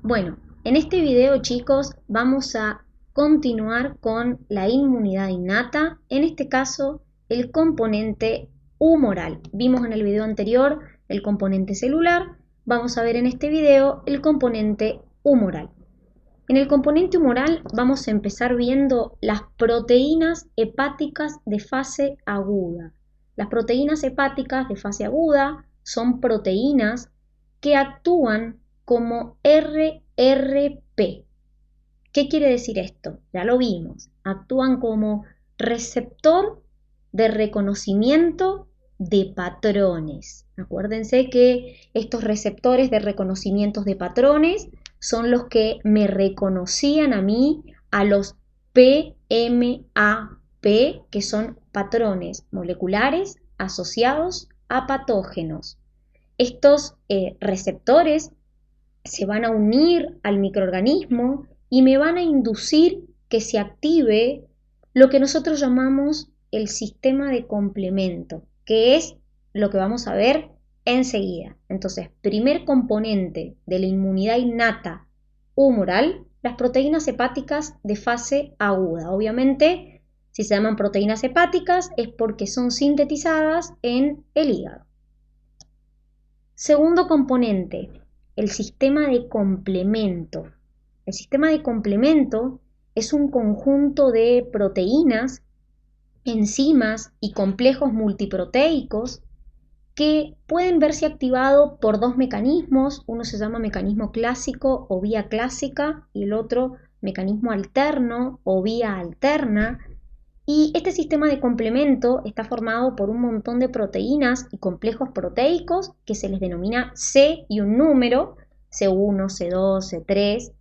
Bueno, en este video, chicos, vamos a continuar con la inmunidad innata, en este caso el componente humoral. Vimos en el video anterior el componente celular, vamos a ver en este video el componente humoral. En el componente humoral vamos a empezar viendo las proteínas hepáticas de fase aguda. Las proteínas hepáticas de fase aguda son proteínas que actúan como RRP. ¿Qué quiere decir esto? Ya lo vimos. Actúan como receptor de reconocimiento de patrones. Acuérdense que estos receptores de reconocimientos de patrones son los que me reconocían a mí a los PMAP, que son patrones moleculares asociados a patógenos. Estos receptores se van a unir al microorganismo y me van a inducir que se active lo que nosotros llamamos el sistema de complemento, que es lo que vamos a ver enseguida. Entonces, primer componente de la inmunidad innata humoral, las proteínas hepáticas de fase aguda. Obviamente, si se llaman proteínas hepáticas es porque son sintetizadas en el hígado. Segundo componente, el sistema de complemento. El sistema de complemento es un conjunto de proteínas, enzimas y complejos multiproteicos que pueden verse activados por dos mecanismos. Uno se llama mecanismo clásico o vía clásica y el otro mecanismo alterno o vía alterna. Y este sistema de complemento está formado por un montón de proteínas y complejos proteicos que se les denomina C y un número, C1, C2, C3,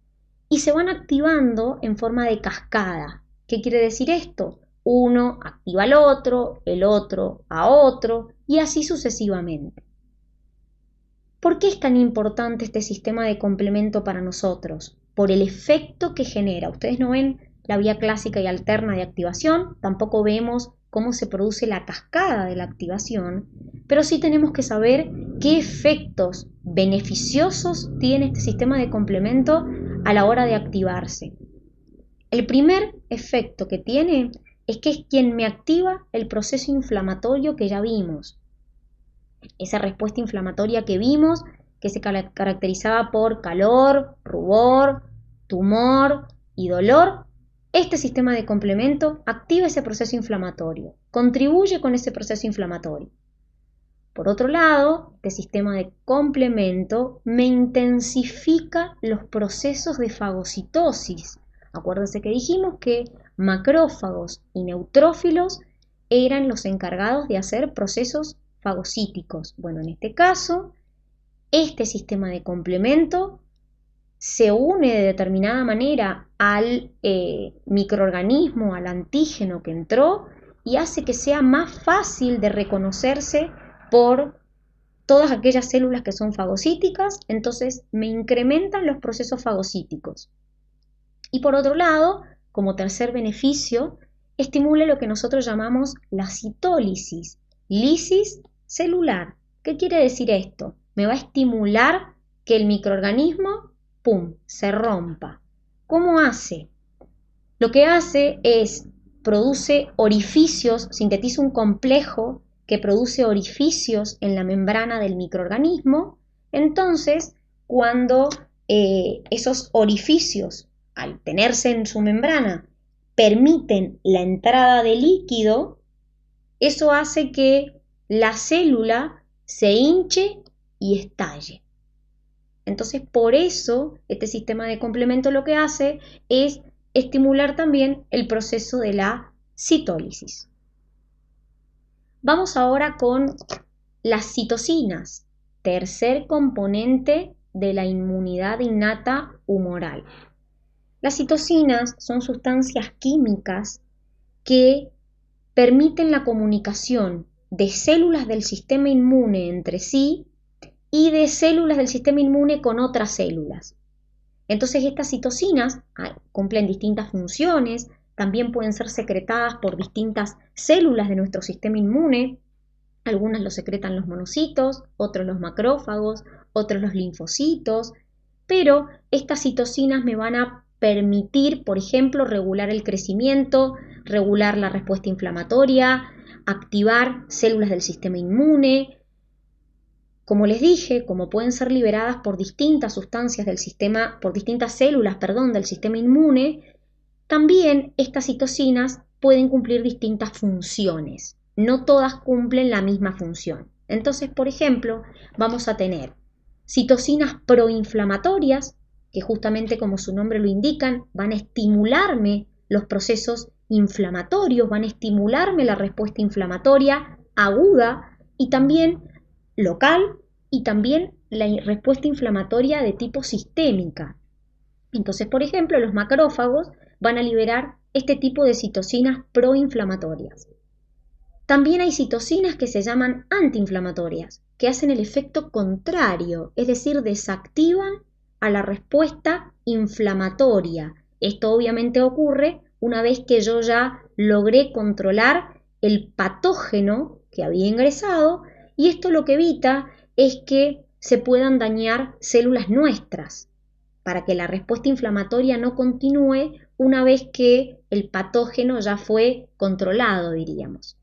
y se van activando en forma de cascada. ¿Qué quiere decir esto? Uno activa al otro, el otro a otro, y así sucesivamente. ¿Por qué es tan importante este sistema de complemento para nosotros? Por el efecto que genera. Ustedes no ven la vía clásica y alterna de activación, tampoco vemos cómo se produce la cascada de la activación, pero sí tenemos que saber qué efectos beneficiosos tiene este sistema de complemento a la hora de activarse. El primer efecto que tiene es que es quien me activa el proceso inflamatorio que ya vimos. Esa respuesta inflamatoria que vimos, que se caracterizaba por calor, rubor, tumor y dolor, este sistema de complemento activa ese proceso inflamatorio, contribuye con ese proceso inflamatorio. Por otro lado, este sistema de complemento me intensifica los procesos de fagocitosis. Acuérdense que dijimos que macrófagos y neutrófilos eran los encargados de hacer procesos fagocíticos. Bueno, en este caso, este sistema de complemento se une de determinada manera al microorganismo, al antígeno que entró y hace que sea más fácil de reconocerse por todas aquellas células que son fagocíticas, entonces me incrementan los procesos fagocíticos. Y por otro lado, como tercer beneficio, estimula lo que nosotros llamamos la citólisis, lisis celular. ¿Qué quiere decir esto? Me va a estimular que el microorganismo se rompa. ¿Cómo hace? Lo que hace es, produce orificios, sintetiza un complejo que produce orificios en la membrana del microorganismo. Entonces, cuando esos orificios, al tenerse en su membrana, permiten la entrada de líquido, eso hace que la célula se hinche y estalle. Entonces, por eso, este sistema de complemento lo que hace es estimular también el proceso de la citólisis. Vamos ahora con las citocinas, tercer componente de la inmunidad innata humoral. Las citocinas son sustancias químicas que permiten la comunicación de células del sistema inmune entre sí y de células del sistema inmune con otras células. Entonces estas citocinas cumplen distintas funciones, también pueden ser secretadas por distintas células de nuestro sistema inmune. Algunas lo secretan los monocitos, otros los macrófagos, otros los linfocitos, pero estas citocinas me van a permitir, por ejemplo, regular el crecimiento, regular la respuesta inflamatoria, activar células del sistema inmune. Como les dije, como pueden ser liberadas por distintas sustancias del sistema, por distintas células, del sistema inmune, también estas citocinas pueden cumplir distintas funciones. No todas cumplen la misma función. Entonces, por ejemplo, vamos a tener citocinas proinflamatorias, que justamente como su nombre lo indican, van a estimularme los procesos inflamatorios, van a estimularme la respuesta inflamatoria aguda y también local y también la respuesta inflamatoria de tipo sistémica. Entonces, por ejemplo, los macrófagos van a liberar este tipo de citocinas proinflamatorias. También hay citocinas que se llaman antiinflamatorias, que hacen el efecto contrario, es decir, desactivan a la respuesta inflamatoria. Esto obviamente ocurre una vez que yo ya logré controlar el patógeno que había ingresado, y esto lo que evita es que se puedan dañar células nuestras, para que la respuesta inflamatoria no continúe una vez que el patógeno ya fue controlado, diríamos.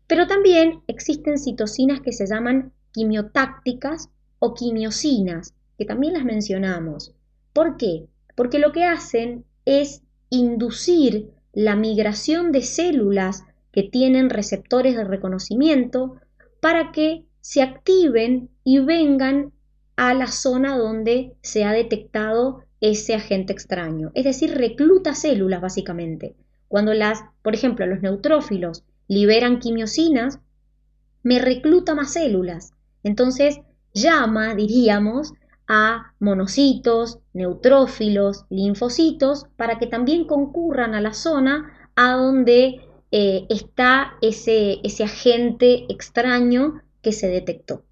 Pero también existen citocinas que se llaman quimiotácticas o quimiosinas, que también las mencionamos. ¿Por qué? Porque lo que hacen es inducir la migración de células que tienen receptores de reconocimiento para que se activen y vengan a la zona donde se ha detectado ese agente extraño. Es decir, recluta células básicamente. Cuando por ejemplo, los neutrófilos liberan quimiosinas, me recluta más células. Entonces llama, diríamos, a monocitos, neutrófilos, linfocitos, para que también concurran a la zona a donde está ese agente extraño que se detectó.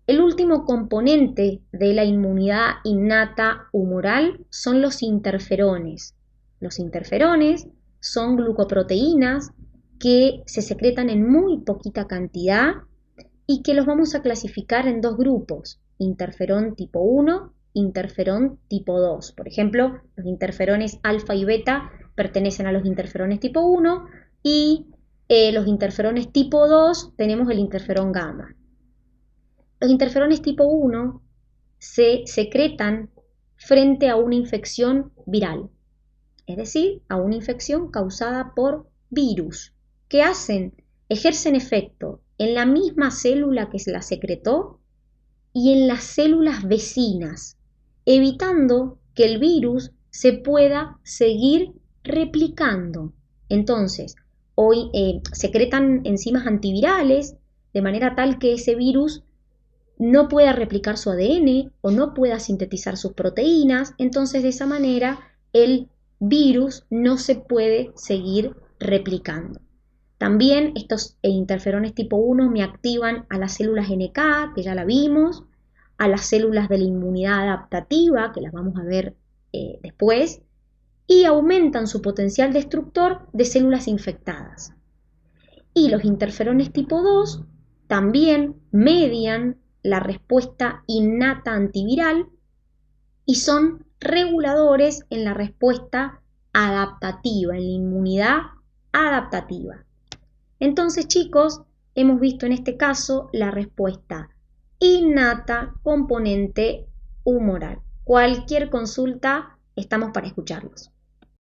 El último componente de la inmunidad innata humoral son los interferones. Los interferones son glucoproteínas que se secretan en muy poquita cantidad y que los vamos a clasificar en dos grupos: interferón tipo 1, interferón tipo 2. Por ejemplo, los interferones alfa y beta pertenecen a los interferones tipo 1 y los interferones tipo 2 tenemos el interferón gamma. Los interferones tipo 1 se secretan frente a una infección viral, es decir, a una infección causada por virus. ¿Qué hacen? Ejercen efecto en la misma célula que se la secretó y en las células vecinas, evitando que el virus se pueda seguir replicando. Entonces, hoy secretan enzimas antivirales de manera tal que ese virus no pueda replicar su ADN o no pueda sintetizar sus proteínas. Entonces, de esa manera, el virus no se puede seguir replicando. También estos interferones tipo 1 me activan a las células NK, que ya la vimos, a las células de la inmunidad adaptativa, que las vamos a ver después, y aumentan su potencial destructor de células infectadas. Y los interferones tipo 2 también median la respuesta innata antiviral y son reguladores en la respuesta adaptativa, en la inmunidad adaptativa. Entonces, chicos, hemos visto en este caso la respuesta innata componente humoral. Cualquier consulta, estamos para escucharlos.